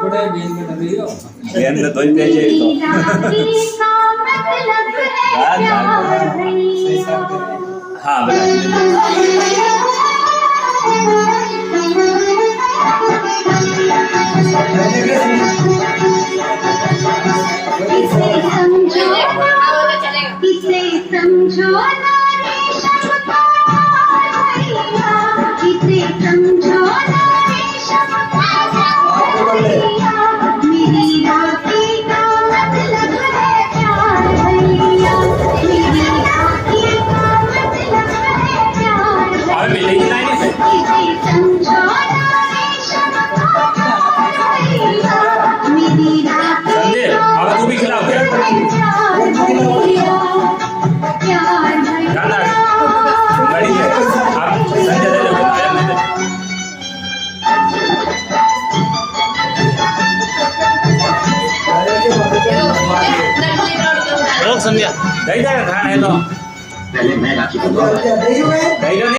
પડે બેન ને નગરીઓ બેન ને તોય કહે છે તો હા इसे समझो ना रे शब्द इसे समझो ना रे शब्द मेरी राखी का मतलब है प्यार भैया मेरी राखी का मतलब है प्यार भैया इसे समझो ना रे शब्द मेरी राखी હવે તું બી ખિલાવ प्यार भैया प्यार भैया ગાડી છે આપ સંજય દે દો આયા નહીં રોક સંધ્યા દઈ દે ખાણ હે તો पहले मैं राखी દઈ દો